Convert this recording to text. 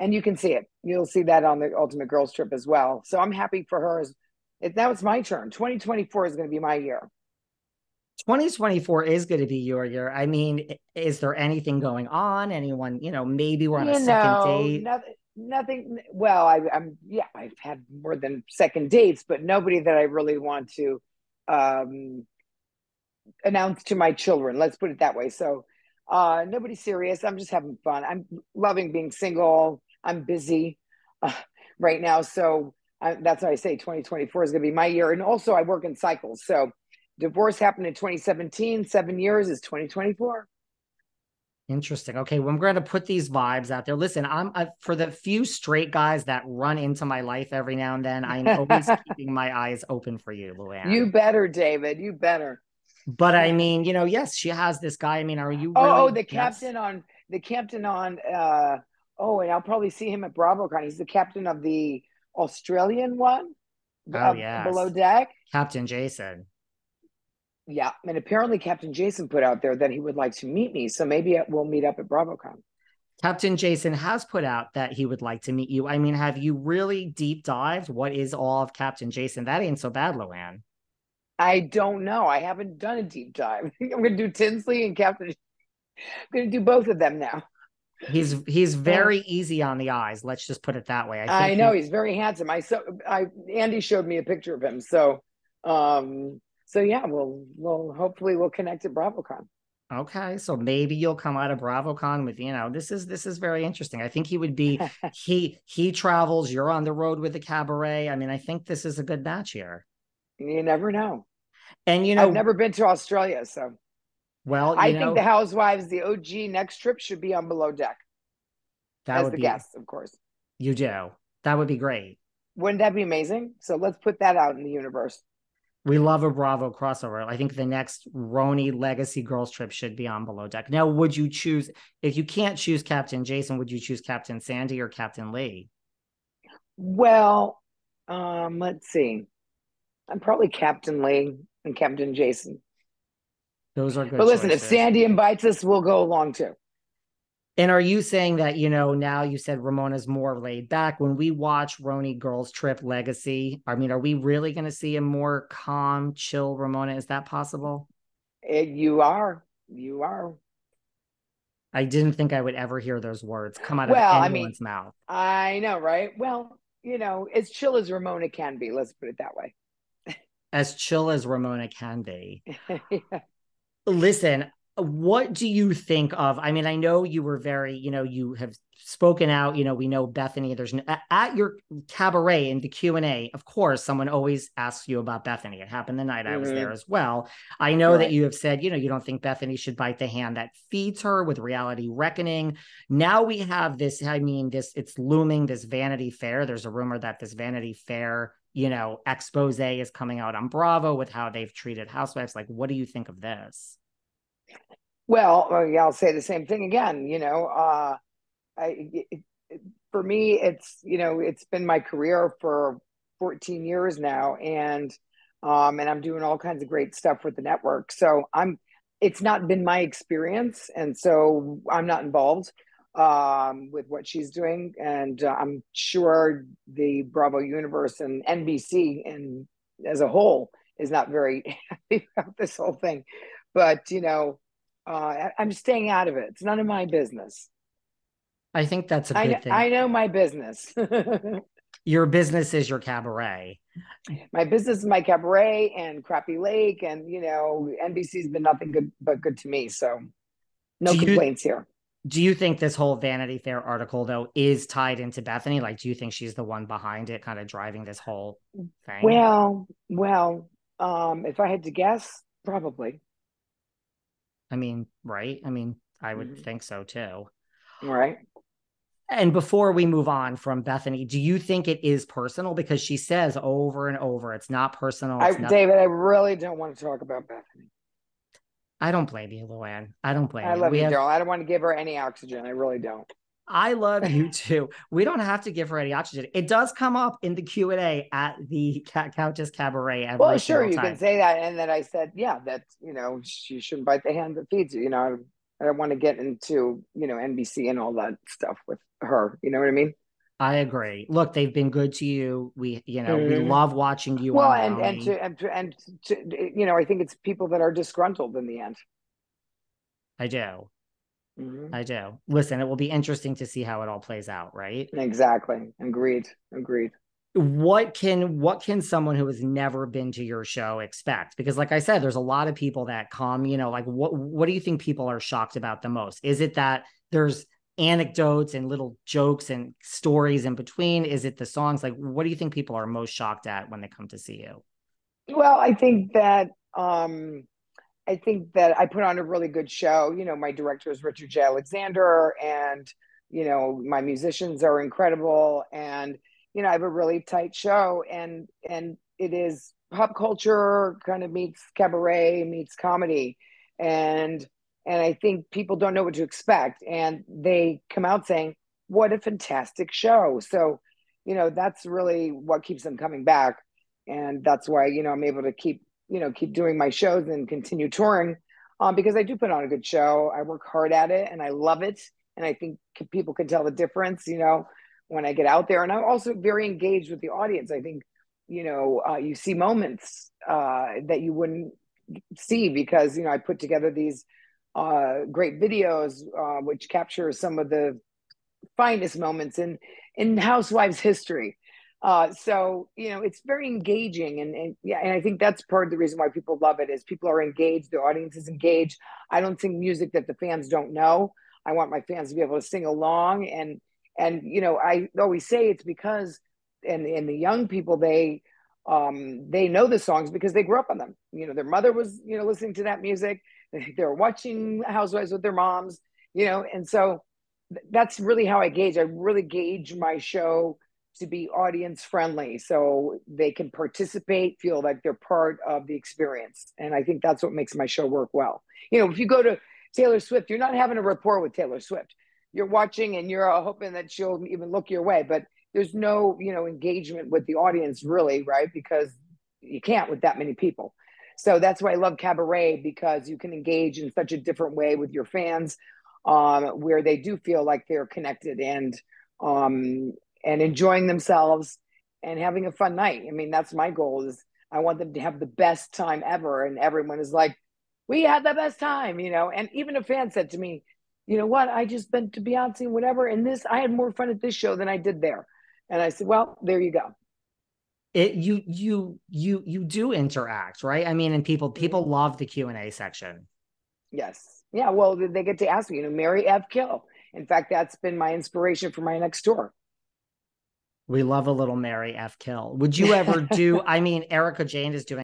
And you can see it. You'll see that on the Ultimate Girls Trip as well. So I'm happy for her. Now it's my turn. 2024 is going to be my year. 2024 is going to be your year. I mean, is there anything going on? Anyone, maybe we're on a second date. Nothing. Well, yeah, I've had more than second dates, but nobody that I really want to um, announce to my children. Let's put it that way. So nobody serious. I'm just having fun. I'm loving being single. I'm busy right now. So that's why I say 2024 is going to be my year. And also I work in cycles. So divorce happened in 2017, 7 years is 2024. Interesting. Okay, well, I'm going to put these vibes out there. Listen, for the few straight guys that run into my life every now and then, I'm always keeping my eyes open for you, Luann. You better, David. You better. But I mean, yes, she has this guy. I mean, are you Oh, really? the Yes. captain on oh, and I'll probably see him at BravoCon. He's the captain of the Australian one, Oh, below yes. deck. Captain Jason. Yeah, and apparently Captain Jason put out there that he would like to meet me. So maybe we'll meet up at BravoCon. Captain Jason has put out that he would like to meet you. I mean, have you really deep dived? What is all of Captain Jason? That ain't so bad, Luann. I don't know. I haven't done a deep dive. I'm going to do Tinsley and Captain. I'm going to do both of them now. He's very easy on the eyes. Let's just put it that way. I I think know you he's very handsome. Andy showed me a picture of him. So yeah, we'll hopefully we'll connect at BravoCon. Okay, so maybe you'll come out of BravoCon with, this is very interesting. I think he would be he travels, you're on the road with the cabaret. I mean, I think this is a good match here. You never know. And I've never been to Australia, so well, I think the Housewives, the OG next trip should be on Below Deck that as would the be guests, of course. you do. That would be great. Wouldn't that be amazing? So let's put that out in the universe. We love a Bravo crossover. I think the next RHONY Legacy Girls Trip should be on Below Deck. Now, would you choose, if you can't choose Captain Jason, would you choose Captain Sandy or Captain Lee? Well, let's see. I'm probably Captain Lee and Captain Jason. Those are good But listen, if choices. Sandy invites us, we'll go along too. And are you saying that, now you said Ramona's more laid back? When we watch RHONY Girls Trip Legacy, I mean, are we really going to see a more calm, chill Ramona? Is that possible? You are. You are. I didn't think I would ever hear those words come out of Well, I mean, anyone's mouth. I know, right? Well, as chill as Ramona can be, let's put it that way. As chill as Ramona can be. Yeah. Listen, what do you think of? I mean, I know you were very, you have spoken out. We know Bethany. There's at your cabaret in the Q&A. Of course, someone always asks you about Bethany. It happened the night I was there as well. I know that Right. you have said, you don't think Bethany should bite the hand that feeds her with reality reckoning. Now we have this. I mean, it's looming. This Vanity Fair. There's a rumor that this Vanity Fair expose is coming out on Bravo with how they've treated housewives. Like, what do you think of this? Well, yeah, I'll say the same thing again. For me, it's been my career for 14 years now, and I'm doing all kinds of great stuff with the network. So it's not been my experience, and so I'm not involved with what she's doing, and I'm sure the Bravo universe and NBC and as a whole is not very happy about this whole thing. But I'm staying out of it. It's none of my business. I think that's a I know, good thing. I know my business. Your business is your cabaret. My business is my cabaret and Crappie Lake, and NBC's been nothing good but good to me. So no Do you complaints here. do you think this whole Vanity Fair article though is tied into Bethany? Like, do you think she's the one behind it, kind of driving this whole thing? If I had to guess, probably. I mean, right? I mean, I would Mhm. think so too. All right. And before we move on from Bethany, do you think it is personal? Because she says over and over, it's not personal. It's not. David, I really don't want to talk about Bethany. I don't blame you, Luann. I don't blame I you. love you, Daryl. I don't want to give her any oxygen. I really don't. I love you too. We don't have to give her any oxygen. It does come up in the Q&A at the Countess Cabaret Well, every sure, single you can time. say that, and then I said, yeah, that she shouldn't bite the hand that feeds you. I don't want to get into, NBC and all that stuff with her. You know what I mean? I agree. Look, they've been good to you. We Mm-hmm. love watching you Well, on and RHONY. to and to, I think it's people that are disgruntled in the end. I do. Mm-hmm. I do. Listen, it will be interesting to see how it all plays out, right? Exactly. Agreed. Agreed. What can someone who has never been to your show expect? Because like I said, there's a lot of people that come, like what do you think people are shocked about the most? Is it that there's anecdotes and little jokes and stories in between? Is it the songs? Like, what do you think people are most shocked at when they come to see you? Well, I think that I put on a really good show. My director is Richard J. Alexander, and my musicians are incredible, and I have a really tight show, and it is pop culture kind of meets cabaret meets comedy, and I think people don't know what to expect, and they come out saying, "What a fantastic show!" So, that's really what keeps them coming back, and that's why I'm able to keep doing my shows and continue touring, because I do put on a good show. I work hard at it and I love it. And I think people can tell the difference, when I get out there. And I'm also very engaged with the audience. I think, you see moments that you wouldn't see because, I put together these great videos, which capture some of the finest moments in Housewives history. So it's very engaging, and yeah, and I think that's part of the reason why people love it is people are engaged, the audience is engaged. I don't sing music that the fans don't know. I want my fans to be able to sing along, and I always say it's because and the young people they know the songs because they grew up on them. Their mother was listening to that music. They were watching Housewives with their moms. And so that's really how I gauge. I really gauge my show to be audience friendly so they can participate, feel like they're part of the experience. And I think that's what makes my show work well. If you go to Taylor Swift, you're not having a rapport with Taylor Swift. You're watching and you're hoping that she'll even look your way, but there's no, engagement with the audience really, right? Because you can't with that many people. So that's why I love Cabaret, because you can engage in such a different way with your fans, where they do feel like they're connected um, and enjoying themselves and having a fun night. I mean, that's my goal is I want them to have the best time ever. And everyone is like, we had the best time, and even a fan said to me, you know what, I just been to Beyonce and whatever. And I had more fun at this show than I did there. And I said, well, there you go. You do interact, right? I mean, and people Mm-hmm. love the Q&A section. Yes. Yeah. Well, they get to ask me, Mary F. Kill. In fact, that's been my inspiration for my next tour. We love a little Mary F. Kill. Would you ever do, I mean, Erika Jayne is doing